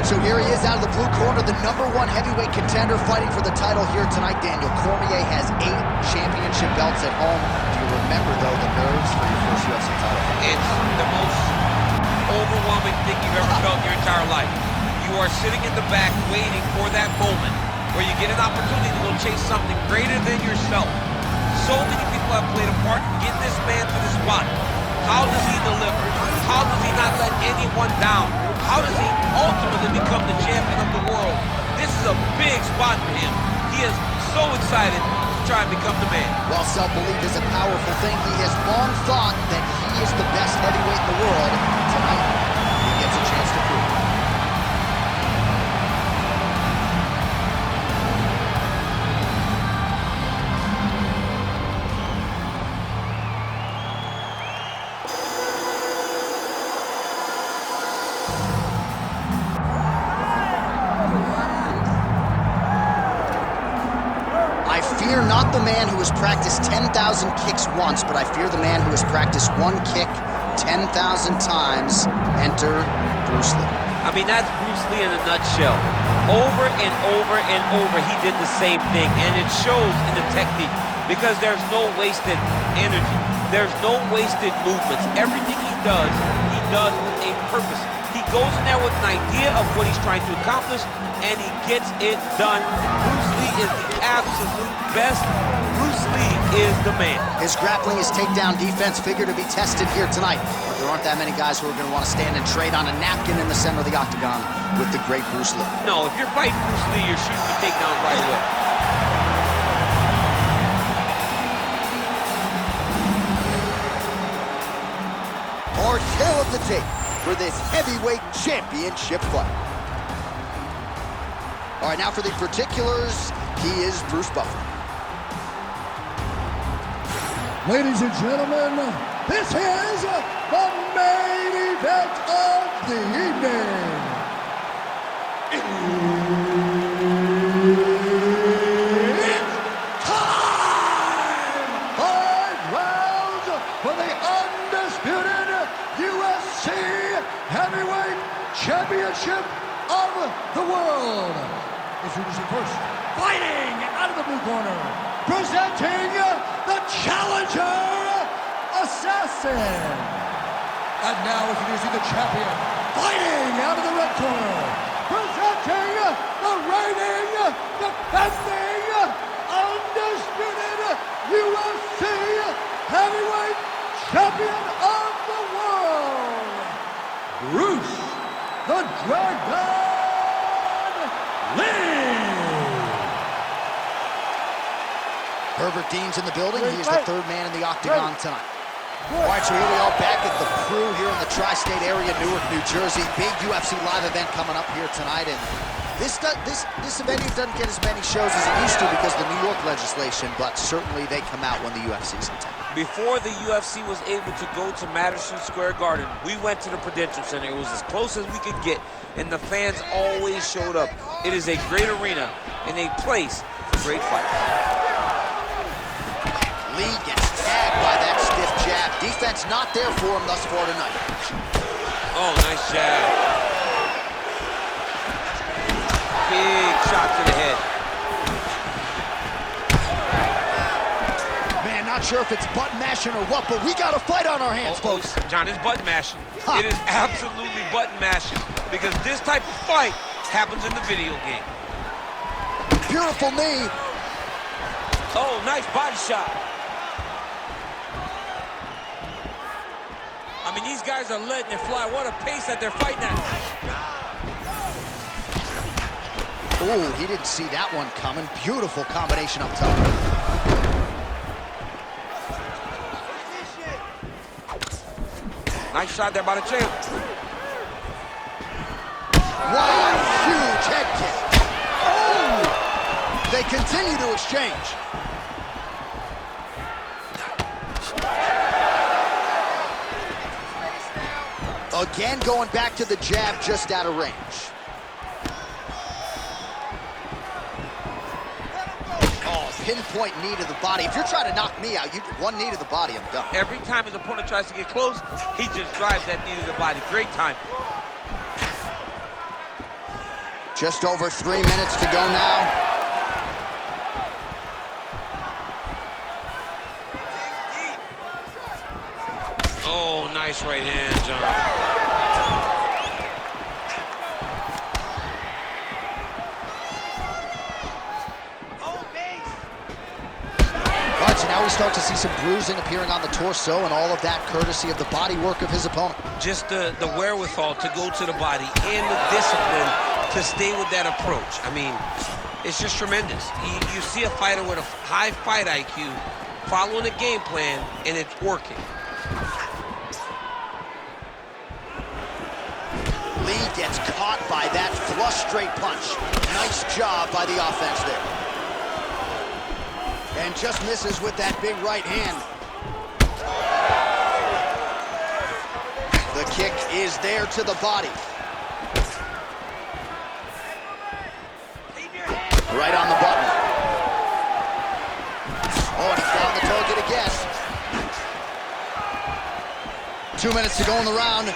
right, so here he is out of the blue corner, the #1 heavyweight contender fighting for the title here tonight. Daniel Cormier has 8 championship belts at home. Do you remember, though, the nerves for your first UFC title fight? It's the most overwhelming thing you've ever felt in your entire life. You are sitting in the back waiting for that moment where you get an opportunity to go chase something greater than yourself. So many people have played a part in getting this man to this spot. How does he deliver? How does he not let anyone down? How does he ultimately become the champion of the world? This is a big spot for him. He is so excited to try and become the man. While self-belief is a powerful thing, he has long thought that he is the best heavyweight in the world. Tonight, he gets a chance to prove it. I fear not the man who has practiced 10,000 kicks once, but I fear the man who has practiced one kick 10,000 times. Enter Bruce Lee. I mean, that's Bruce Lee in a nutshell. Over and over and over, he did the same thing, and it shows in the technique because there's no wasted energy. There's no wasted movements. Everything he does with a purpose. He goes in there with an idea of what he's trying to accomplish, and he gets it done. Bruce Lee is the absolute best. Bruce Lee is the man. His grappling, his takedown defense figure to be tested here tonight. But there aren't that many guys who are going to want to stand and trade on a napkin in the center of the octagon with the great Bruce Lee. No, if you're fighting Bruce Lee, you're shooting the takedown right away. Our tale of the tape for this heavyweight championship fight. All right, now for the particulars, he is Bruce Buffer. Ladies and gentlemen, this is the main event of the evening. It's time! 5 rounds for the undisputed UFC Heavyweight Championship of the world. Introducing first, fighting out of the blue corner, presenting the challenger, Assassin. And now introducing the champion, fighting out of the red corner, presenting the reigning, defending, undisputed UFC Heavyweight Champion of the world, Bruce the Dragon Lee. Herbert Dean's in the building. He is the 3rd man in the octagon tonight. All right, so here we are back at the Crew here in the tri-state area, Newark, New Jersey. Big UFC live event coming up here tonight, and this venue doesn't get as many shows as it used to because of the New York legislation, but certainly they come out when the UFC's in town. Before the UFC was able to go to Madison Square Garden, we went to the Prudential Center. It was as close as we could get, and the fans always showed up. It is a great arena and a place for great fights. Lee gets tagged by that stiff jab. Defense not there for him thus far tonight. Oh, nice jab. Big shot to the head. Man, not sure if it's button mashing or what, but we got a fight on our hands, folks. John, it's button mashing. It is absolutely button mashing because this type of fight happens in the video game. Beautiful knee. Oh, nice body shot. I mean, these guys are letting it fly. What a pace that they're fighting at. Oh, he didn't see that one coming. Beautiful combination up top. Nice shot there by the champ. Wow, huge head kick. Oh! They continue to exchange. Again, going back to the jab, just out of range. Oh, pinpoint knee to the body. If you're trying to knock me out, one knee to the body, I'm done. Every time his opponent tries to get close, he just drives that knee to the body. Great time. Just over 3 minutes to go now. Oh, nice right hand, John. All right, so now we start to see some bruising appearing on the torso, and all of that courtesy of the body work of his opponent. Just the wherewithal to go to the body and the discipline to stay with that approach. I mean, it's just tremendous. You see a fighter with a high fight IQ following a game plan, and it's working. Lee gets caught by that flush straight punch. Nice job by the offense there. And just misses with that big right hand. The kick is there to the body. Right on the button. Oh, and he found the target again. 2 minutes to go in the round.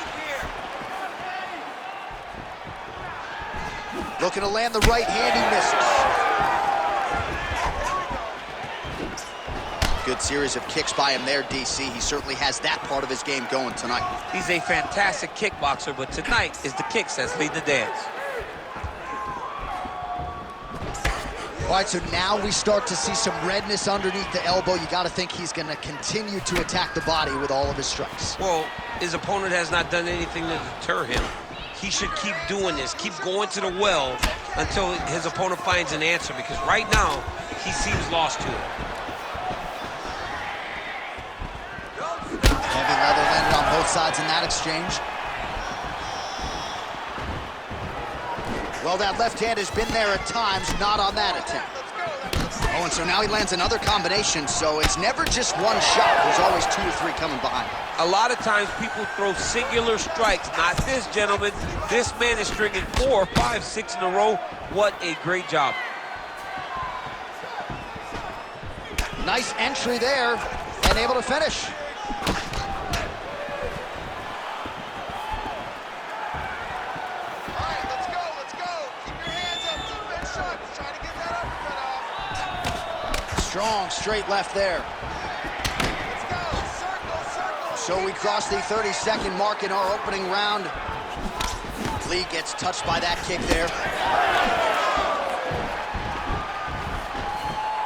Looking to land the right hand, he misses. Good series of kicks by him there, DC. He certainly has that part of his game going tonight. He's a fantastic kickboxer, but tonight is the kicks that's lead the dance. All right, so now we start to see some redness underneath the elbow. You got to think he's going to continue to attack the body with all of his strikes. Well, his opponent has not done anything to deter him. He should keep doing this, keep going to the well until his opponent finds an answer, because right now, he seems lost to it. Heavy leather landed on both sides in that exchange. Well, that left hand has been there at times, not on that attempt. Oh, and so now he lands another combination, so it's never just one shot. There's always 2 or 3 coming behind. A lot of times people throw singular strikes. Not this gentleman. This man is stringing 4, 5, 6 in a row. What a great job. Nice entry there, and able to finish. Strong straight left there. Let's go. Circle, circle. So we cross the 30-second mark in our opening round. Lee gets touched by that kick there.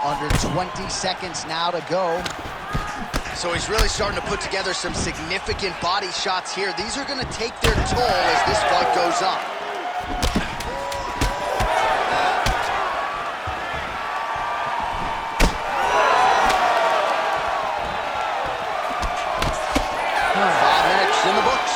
Under 20 seconds now to go. So he's really starting to put together some significant body shots here. These are going to take their toll as this fight goes on. In the books.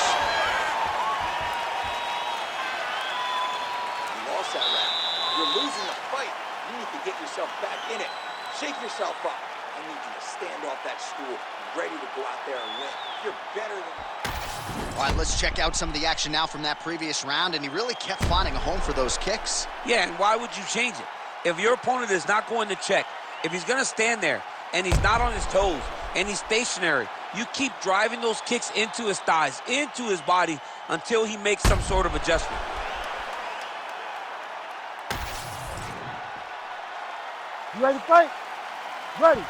You lost that round. You're losing the fight. You need to get yourself back in it. Shake yourself up. I need you to stand off that stool, ready to go out there and win. You're better than... All right, let's check out some of the action now from that previous round, and he really kept finding a home for those kicks. Yeah, and why would you change it? If your opponent is not going to check, if he's going to stand there and he's not on his toes and he's stationary, you keep driving those kicks into his thighs, into his body, until he makes some sort of adjustment. You ready to fight? Ready.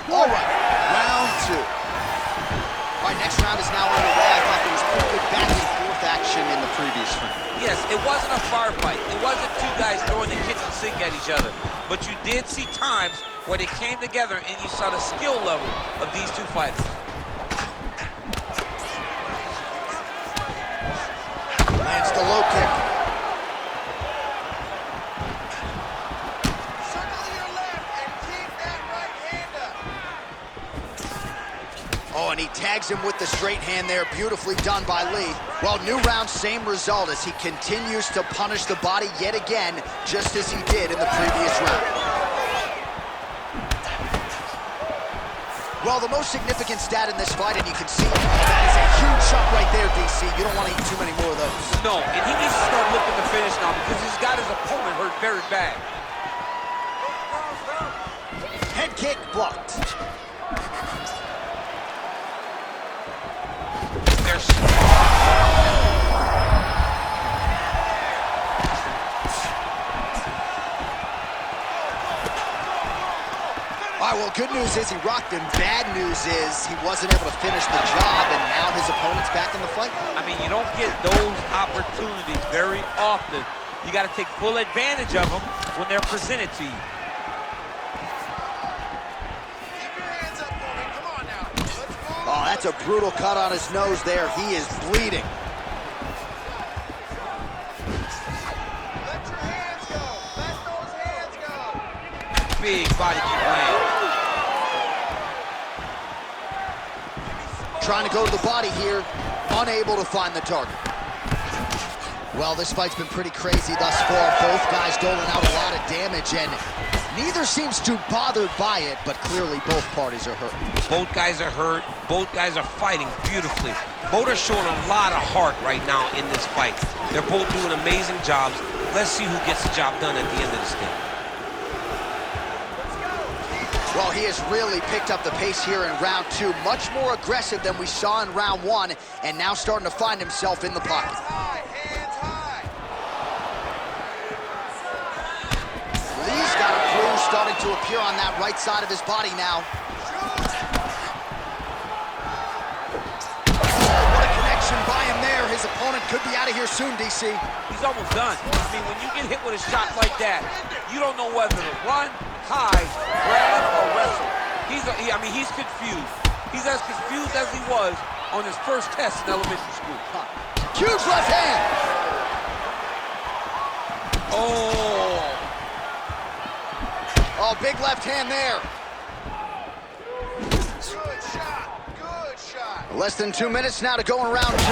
All right, round 2. All right, next round is now underway. I thought there was pretty good back and forth action in the previous round. Yes, it wasn't a firefight. It wasn't 2 guys throwing the kitchen sink at each other. But you did see times where they came together and you saw the skill level of these 2 fighters. Lands the low kick. Circle to your left and keep that right hand up. Oh, and he tags him with the straight hand there. Beautifully done by Lee. Well, new round, same result as he continues to punish the body yet again, just as he did in the previous round. Well, the most significant stat in this fight, and you can see that is a huge shot right there, DC. You don't want to eat too many more of those. No, and he needs to start looking to finish now because he's got his opponent hurt very bad. Head kick blocked. news is he rocked him. Bad news is he wasn't able to finish the job, and now his opponent's back in the fight. I mean, you don't get those opportunities very often. You got to take full advantage of them when they're presented to you. Oh, that's a brutal cut on his nose there. He is bleeding. Let your hands go. Let those hands go. Big body kick land. Trying to go to the body here, unable to find the target. Well, this fight's been pretty crazy thus far. Both guys doling out a lot of damage, and neither seems too bothered by it, but clearly both parties are hurt. Both guys are hurt. Both guys are fighting beautifully. Both are showing a lot of heart right now in this fight. They're both doing amazing jobs. Let's see who gets the job done at the end of this thing. Well, he has really picked up the pace here in round 2. Much more aggressive than we saw in round 1, and now starting to find himself in the pocket. Lee's got a bruise starting to appear on that right side of his body now. What a connection by him there. His opponent could be out of here soon, DC. He's almost done. I mean, when you get hit with a shot like that, you don't know whether to run, hide, grab, or wrestle. I mean, he's confused. He's as confused as he was on his first test in elementary school. Huge left hand. Oh, big left hand there. Good shot. Good shot. Less than 2 minutes now to go in round 2.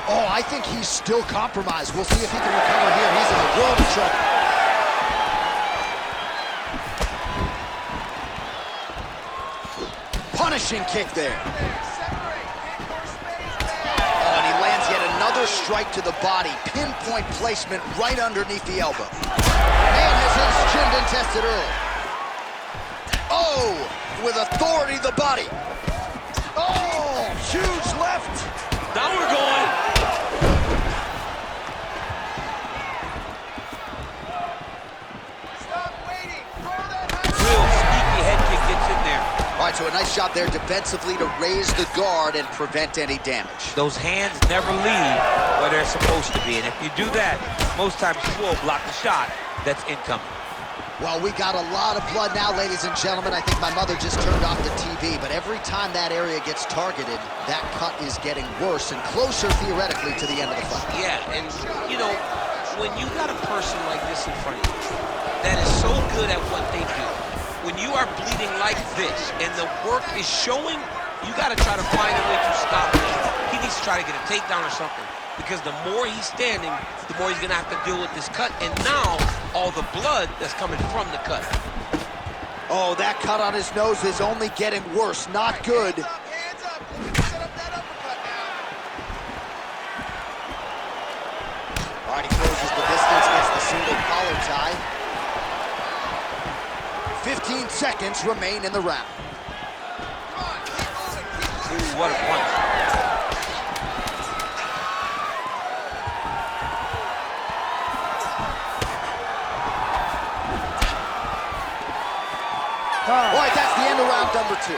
Oh, I think he's still compromised. We'll see if he can recover here. He's in a world of trouble. Punishing kick there. Oh, and he lands yet another strike to the body. Pinpoint placement right underneath the elbow. Man has his chin been tested early. Oh, with authority the body. Oh, huge left. Now we're going. Stop waiting. Real sneaky head kick gets in there. All right, so a nice job there defensively to raise the guard and prevent any damage. Those hands never leave where they're supposed to be. And if you do that, most times you will block the shot that's incoming. Well, we got a lot of blood now, ladies and gentlemen. I think my mother just turned off the TV, but every time that area gets targeted, that cut is getting worse and closer, theoretically, to the end of the fight. Yeah, and, you know, when you got a person like this in front of you that is so good at what they do, when you are bleeding like this and the work is showing, you got to try to find a way to stop him. He needs to try to get a takedown or something, because the more he's standing, the more he's going to have to deal with this cut, and now all the blood that's coming from the cut. Oh, that cut on his nose is only getting worse. Not good. Hands up. Set up that uppercut now. All right, he closes the distance, gets the single collar tie. 15 seconds remain in the round. Come on, keep moving, keep moving. Ooh, what a punch. All right, that's the end of round number 2.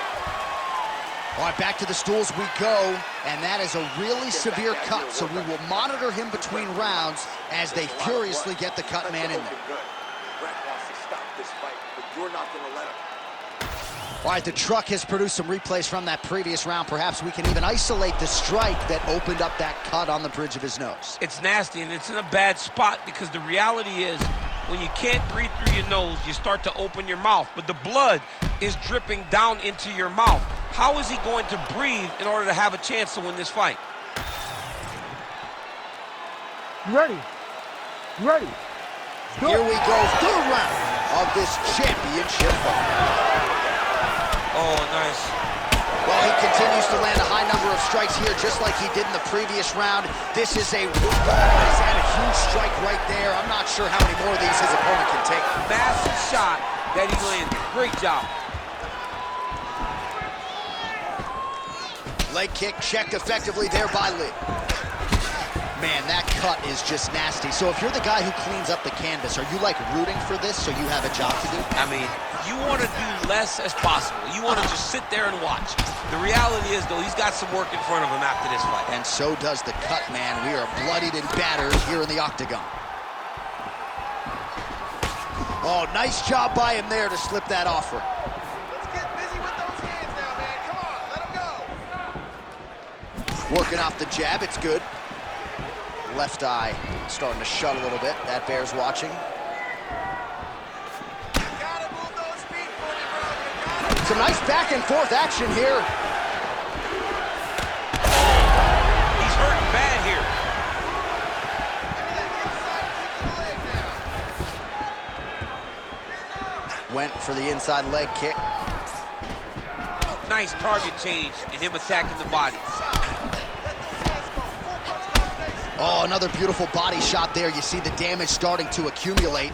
All right, back to the stools we go, and that is a really severe cut, so we will monitor him between rounds as they furiously get the cut man in there. Brett wants to stop this fight, but you're not going to let him. All right, the truck has produced some replays from that previous round. Perhaps we can even isolate the strike that opened up that cut on the bridge of his nose. It's nasty, and it's in a bad spot, because the reality is, when you can't breathe through your nose, you start to open your mouth, but the blood is dripping down into your mouth. How is he going to breathe in order to have a chance to win this fight? You ready? You ready? Here we go, third round of this championship fight. Oh, nice. Well, he continues to land a high number of strikes here, just like he did in the previous round. This is a he's had a huge strike right there. I'm not sure how many more of these his opponent can take. Massive shot that he landed. Great job. Leg kick checked effectively there by Lee. Man, that cut is just nasty. So if you're the guy who cleans up the canvas, are you like rooting for this so you have a job to do? I mean, you want to do less as possible. You want to just sit there and watch. The reality is, though, he's got some work in front of him after this fight. And so does the cut, man. We are bloodied and battered here in the octagon. Oh, nice job by him there to slip that offer. Let's get busy with those hands now, man. Come on, let him go. Working off the jab, it's good. Left eye starting to shut a little bit. That bears watching. Gotta move those feet for me, bro. You gotta. Some nice back and forth action here. He's hurting bad here. Went for the inside leg kick. Nice target change and him attacking the body. Oh, another beautiful body shot there. You see the damage starting to accumulate.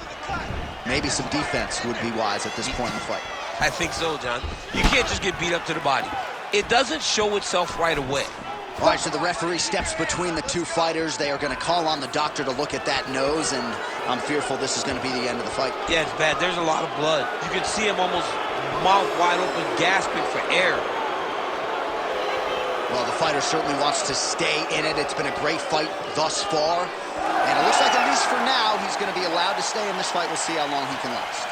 Maybe some defense would be wise at this point in the fight. I think so, John. You can't just get beat up to the body. It doesn't show itself right away. All right, so the referee steps between the two fighters. They are going to call on the doctor to look at that nose, and I'm fearful this is going to be the end of the fight. Yeah, it's bad. There's a lot of blood. You can see him almost mouth wide open, gasping for air. Well, the fighter certainly wants to stay in it. It's been a great fight thus far. And it looks like, at least for now, he's going to be allowed to stay in this fight. We'll see how long he can last.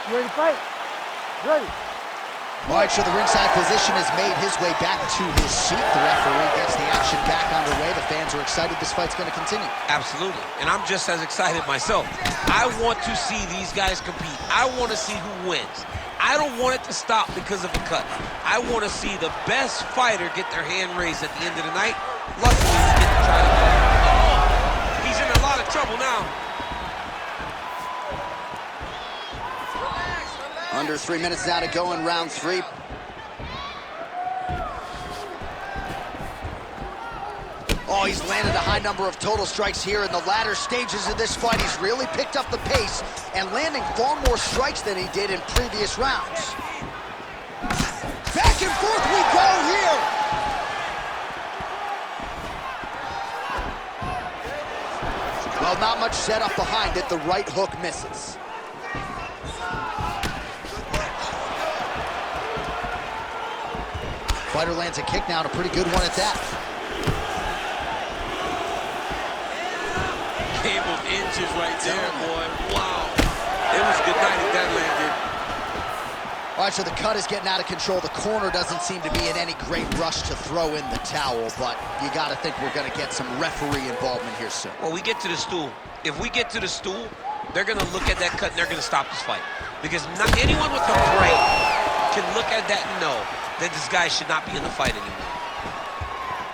You ready to fight? Ready. All right, so the ringside physician has made his way back to his seat. The referee gets the action back underway. The fans are excited. This fight's going to continue. Absolutely. And I'm just as excited myself. I want to see these guys compete. I want to see who wins. I don't want it to stop because of a cut. I want to see the best fighter get their hand raised at the end of the night. Luckily, he's getting to try to do it. Oh, he's in a lot of trouble now. Under 3 minutes now to go in round 3. Oh, he's landed a high number of total strikes here in the latter stages of this fight. He's really picked up the pace and landing far more strikes than he did in previous rounds. Back and forth we go here. Well, not much setup behind it. The right hook misses. Fighter lands a kick now, and a pretty good one at that. Game of inches right there, boy. Wow. It was good night if that landed. All right, so the cut is getting out of control. The corner doesn't seem to be in any great rush to throw in the towel, but you got to think we're going to get some referee involvement here soon. Well, we get to the stool. If we get to the stool, they're going to look at that cut and they're going to stop this fight. Because not anyone with a brain can look at that and know that this guy should not be in the fight anymore.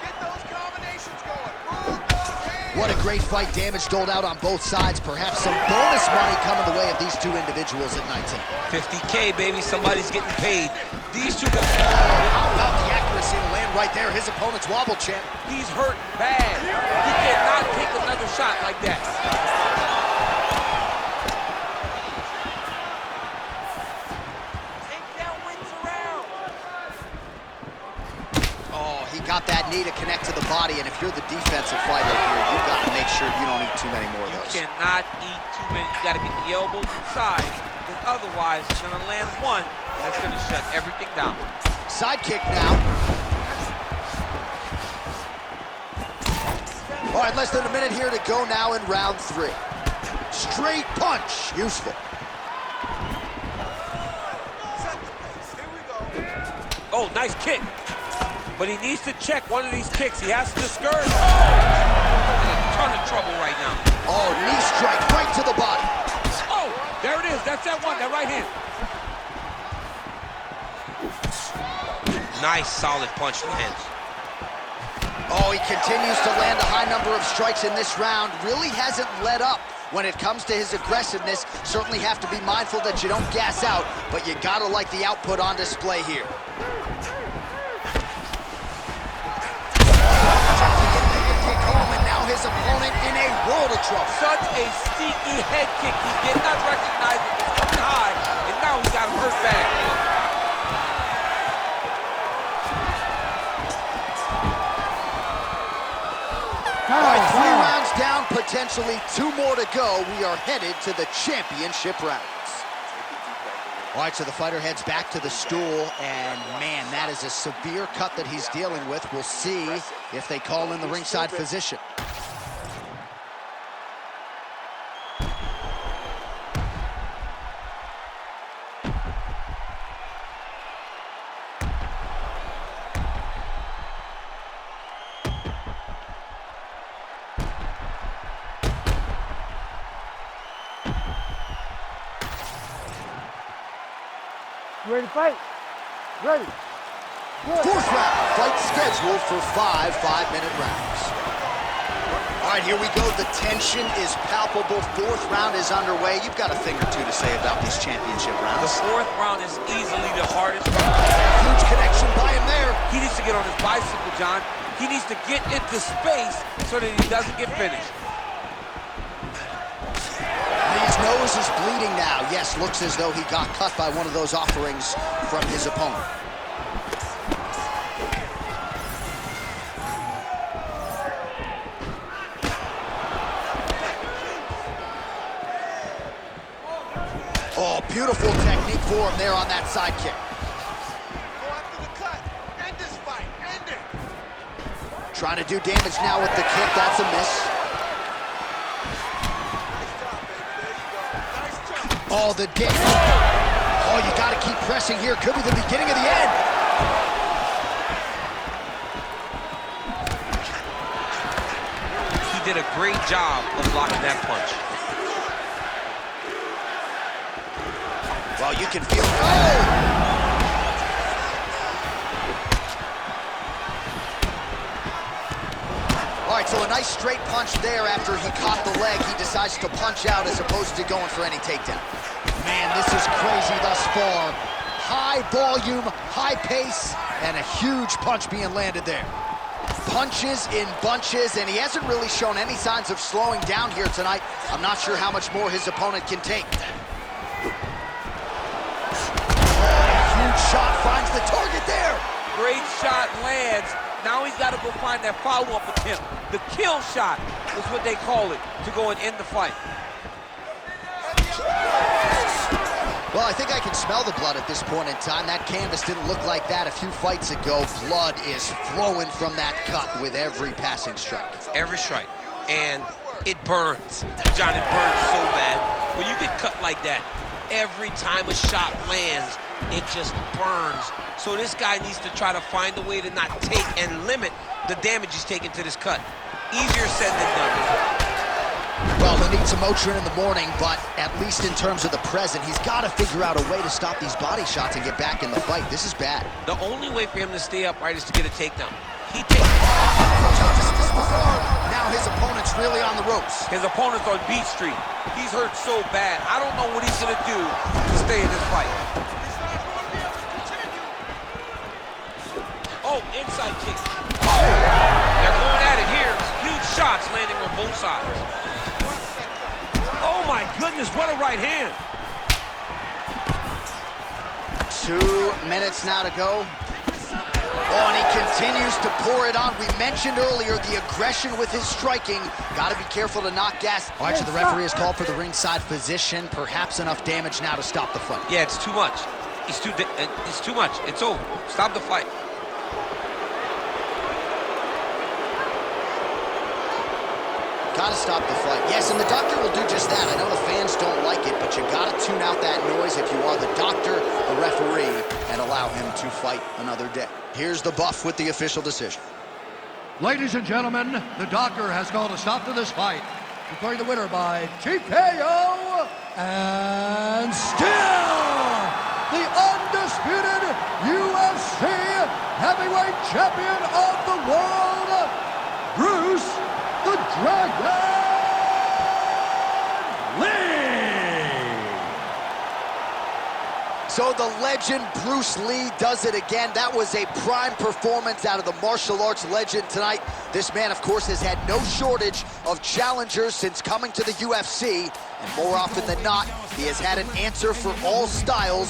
Get those combinations going. Move those hands. What a great fight. Damage doled out on both sides. Perhaps some bonus money coming the way of these two individuals at 19. 50K, baby. Somebody's getting paid. These two guys. How about the accuracy to land right there? His opponent's wobble champ. He's hurt bad. He cannot take another shot like that. Got that knee to connect to the body, and if you're the defensive fighter here, you've got to make sure you don't eat too many more of those. You cannot eat too many. You got to get the elbows inside, because otherwise, you're going to land one that's going to shut everything down. Side kick now. All right, less than a minute here to go now in round 3. Straight punch, useful. Oh, nice kick. But he needs to check one of these kicks. He has to discourage. Oh! In a ton of trouble right now. Oh, knee strike right to the body. Oh, there it is. That's that one, that right hand. Nice, solid punch lands. Oh, he continues to land a high number of strikes in this round. Really hasn't let up when it comes to his aggressiveness. Certainly have to be mindful that you don't gas out, but you gotta like the output on display here. His opponent in a world of trouble. Such a sneaky head kick. He did not recognize it. It's coming high, and now he got him hurt bad. All right, 3 rounds down, potentially 2 more to go. We are headed to the championship rounds. All right, so the fighter heads back to the stool, and man, that is a severe cut that he's dealing with. We'll see if they call in the ringside physician. You ready to fight? Ready. Good. 4th round, fight scheduled for 5 5-minute rounds. All right, here we go. The tension is palpable. 4th round is underway. You've got a thing or two to say about these championship rounds. The 4th round is easily the hardest. Huge connection by him there. He needs to get on his bicycle, John. He needs to get into space so that he doesn't get finished. His nose is bleeding now. Yes, looks as though he got cut by one of those offerings from his opponent. Oh, beautiful technique for him there on that side kick. Go after the cut. End this fight. End it. Trying to do damage now with the kick. That's a miss. Oh, the dick. Oh, you got to keep pressing here. Could be the beginning of the end. He did a great job of blocking that punch. Well, you can feel it. Oh! All right, so a nice straight punch there after he caught the leg. He decides to punch out as opposed to going for any takedown. Man, this is crazy thus far. High volume, high pace, and a huge punch being landed there. Punches in bunches, and he hasn't really shown any signs of slowing down here tonight. I'm not sure how much more his opponent can take. Huge shot finds the target there. Great shot lands. Now he's got to go find that follow-up attempt. The kill shot is what they call it, to go and end the fight. Well, I think I can smell the blood at this point in time. That canvas didn't look like that a few fights ago. Blood is flowing from that cut with every passing strike. Every strike. And it burns. John, it burns so bad. When you get cut like that, every time a shot lands, it just burns. So this guy needs to try to find a way to not take and limit the damage he's taking to this cut. Easier said than done. Well, he needs some Motrin in the morning, but at least in terms of the present, he's got to figure out a way to stop these body shots and get back in the fight. This is bad. The only way for him to stay upright is to get a takedown. He takes... Now his opponent's really on the ropes. His opponent's on Beat Street. He's hurt so bad. I don't know what he's going to do to stay in this fight. Oh, inside kick. Oh, they're going at it here. Huge shots landing on both sides. Oh my goodness, what a right hand. 2 minutes now to go. Oh, and he continues to pour it on. We mentioned earlier the aggression with his striking. Got to be careful to not gas. All right, so the referee has called for the ringside physician. Perhaps enough damage now to stop the fight. Yeah, it's too much. It's too much. It's over. Stop the fight. Got to stop the fight. Yes, and the doctor will do just that. I know the fans don't like it, but you got to tune out that noise if you are the doctor, the referee, and allow him to fight another day. Here's the buff with the official decision. Ladies and gentlemen, the doctor has called a stop to this fight, declaring the winner by TKO, and still the undisputed UFC heavyweight champion of the world, Bruce the Dragon Lee! So the legend Bruce Lee does it again. That was a prime performance out of the martial arts legend tonight. This man, of course, has had no shortage of challengers since coming to the UFC, and more often than not, he has had an answer for all styles.